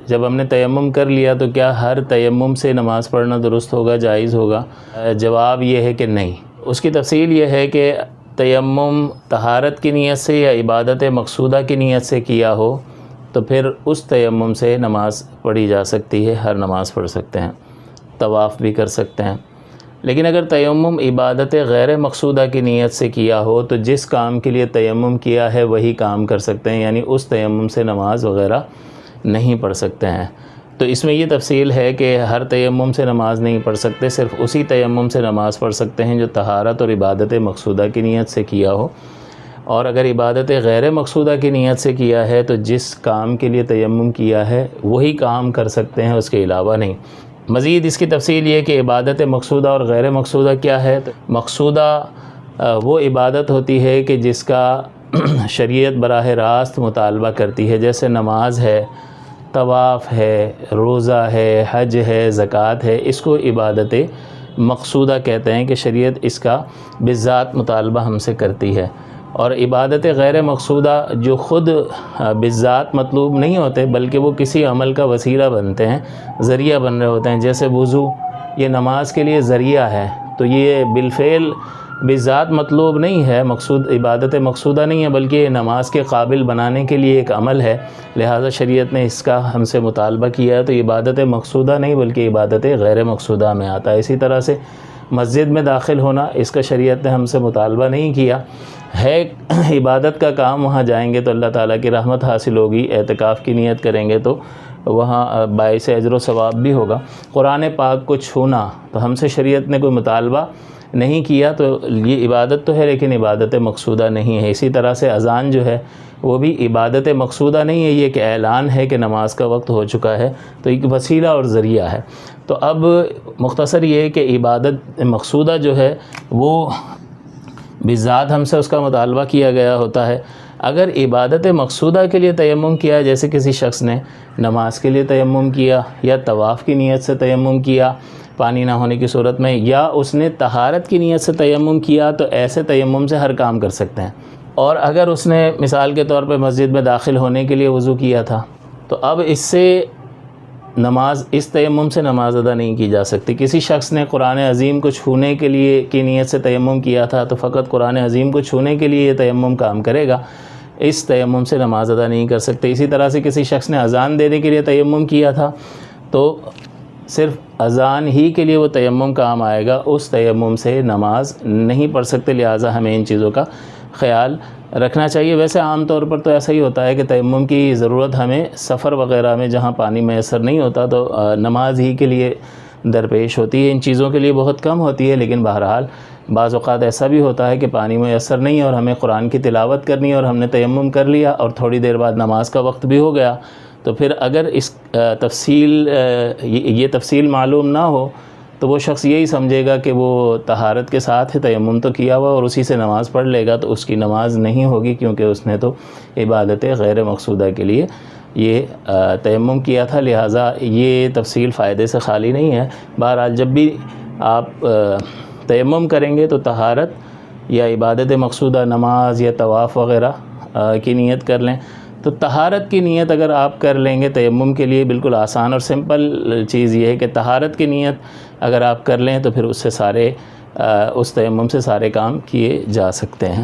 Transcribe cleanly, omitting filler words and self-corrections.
जब हमने तयम्मुम कर लिया तो क्या हर तयम्मुम से नमाज़ पढ़ना दुरुस्त होगा, जायज़ होगा? जवाब ये है कि नहीं। उसकी तफसील ये है कि तयम्मुम तहारत की नीयत से या इबादत मक़सूदा की नीयत से किया हो तो फिर उस तयम्मुम से नमाज़ पढ़ी जा सकती है, हर नमाज़ पढ़ सकते हैं, तवाफ़ भी कर सकते हैं। लेकिन अगर तयम्मुम इबादत गैर मक़सूदा की नीयत से किया हो तो जिस काम के लिए तयम्मुम किया है वही काम कर सकते हैं, यानी उस तयम्मुम से नमाज़ वग़ैरह नहीं पढ़ सकते हैं। तो इसमें ये तफसील है कि हर तयम्मुम से नमाज़ नहीं पढ़ सकते, सिर्फ़ उसी तयम्मुम से नमाज़ पढ़ सकते हैं जो तहारत और इबादत मक़सूदा की नीयत से किया हो। और अगर इबादत गैर मक़सूदा की नीयत से किया है तो जिस काम के लिए तयम्मुम किया है वही काम कर सकते हैं, उसके अलावा नहीं। मज़ीद इसकी तफसील ये कि इबादत मक़सूदा और गैर मक़सूदा क्या है। तो मक़सूदा वो इबादत होती है कि जिसका शरीयत बराह रास्त मुतालबा करती है, जैसे नमाज है, तवाफ़ है, रोज़ा है, हज है, ज़कात है, इसको इबादत मक़सूदा कहते हैं कि शरीयत इसका बिज़ात मुतालबा हमसे करती है। और इबादत गैर मक़सूदा जो ख़ुद बिज़ात मतलूब नहीं होते बल्कि वो किसी अमल का वसीला बनते हैं, ज़रिया बन रहे होते हैं, जैसे वुज़ू ये नमाज के लिए ज़रिया है, तो ये बिलफ़ेल बिज़ात मतलूब नहीं है, मकसूद इबादत मक़सूदा नहीं है, बल्कि ये नमाज के काबिल बनाने के लिए एक अमल है, लिहाजा शरीयत ने इसका हमसे मुतालबा किया है। तो इबादत मक़सूदा नहीं बल्कि इबादत गैर मक़सूदा में आता है। इसी तरह से मस्जिद में दाखिल होना, इसका शरीयत ने हमसे मुतालबा नहीं किया है। इबादत का काम, वहाँ जाएंगे तो अल्लाह ताला की रहमत हासिल होगी, एतिकाफ़ की नीयत करेंगे तो वहाँ बाइस अजर व सवाब भी होगा। कुरान पाक को छूना तो हमसे शरीयत ने कोई मुतालबा नहीं किया, तो ये इबादत तो है लेकिन इबादत मक़सूदा नहीं है। इसी तरह से अज़ान जो है वो भी इबादत मक़सूदा नहीं है, ये कि ऐलान है कि नमाज का वक्त हो चुका है, तो एक वसीला और ज़रिया है। तो अब मुख्तसर ये है कि इबादत मक़सूदा जो है वो बिज़ात हमसे उसका मुतालबा किया गया होता है। अगर इबादत मक़सूदा के लिए तयम्मुम किया, जैसे किसी शख्स ने नमाज के लिए तयम्मुम किया या तवाफ़ की नीयत से तयम्मुम किया पानी ना होने की सूरत में, या उसने तहारत की नीयत से तयम्मुम किया, तो ऐसे तयम्मुम से हर काम कर सकते हैं। और अगर उसने मिसाल के तौर पे मस्जिद में दाखिल होने के लिए वज़ू किया था, तो अब इससे नमाज, इस तयम्मुम से नमाज अदा नहीं की जा सकती। किसी शख्स ने कुरान अज़ीम को छूने के लिए की नीयत से तयम्मुम किया था, तो फ़कत कुरान अज़ीम को छूने के लिए ये तयम्मुम काम करेगा, इस तयम्मुम से नमाज अदा नहीं कर सकते। इसी तरह से किसी शख्स ने अज़ान देने के लिए तयम्मुम किया था, तो सिर्फ़ अज़ान ही के लिए वो तयम्मुम काम आएगा, उस तयम्मुम से नमाज नहीं पढ़ सकते। लिहाजा हमें इन चीज़ों का ख़याल रखना चाहिए। वैसे आम तौर पर तो ऐसा ही होता है कि तयम्मुम की ज़रूरत हमें सफ़र वग़ैरह में, जहाँ पानी मैसर नहीं होता, तो नमाज ही के लिए दरपेश होती है। इन चीज़ों के लिए बहुत कम होती है, लेकिन बहरहाल बाज़ औक़ात ऐसा भी होता है कि पानी मैसर नहीं है और हमें कुरान की तिलावत करनी है और हमने तयम्मुम कर लिया और थोड़ी देर बाद नमाज का वक्त भी हो गया, तो फिर अगर इस ये तफसील मालूम ना हो तो वो शख्स यही समझेगा कि वो तहारत के साथ है, तयम्मुम तो किया हुआ और उसी से नमाज़ पढ़ लेगा, तो उसकी नमाज नहीं होगी, क्योंकि उसने तो इबादत गैर मक़सूदा के लिए ये तयम्मुम किया था। लिहाजा ये तफसील फ़ायदे से खाली नहीं है। बहरहाल जब भी आप तयम्मुम करेंगे तो तहारत या इबादत मक़सूदा, नमाज या तवाफ़ वग़ैरह की नीयत कर लें। तो तहारत की नीयत अगर आप कर लेंगे तयम्मुम के लिए, बिल्कुल आसान और सिंपल चीज़ ये है कि तहारत की नीयत अगर आप कर लें तो फिर उससे सारे उस तयम्मुम से सारे काम किए जा सकते हैं।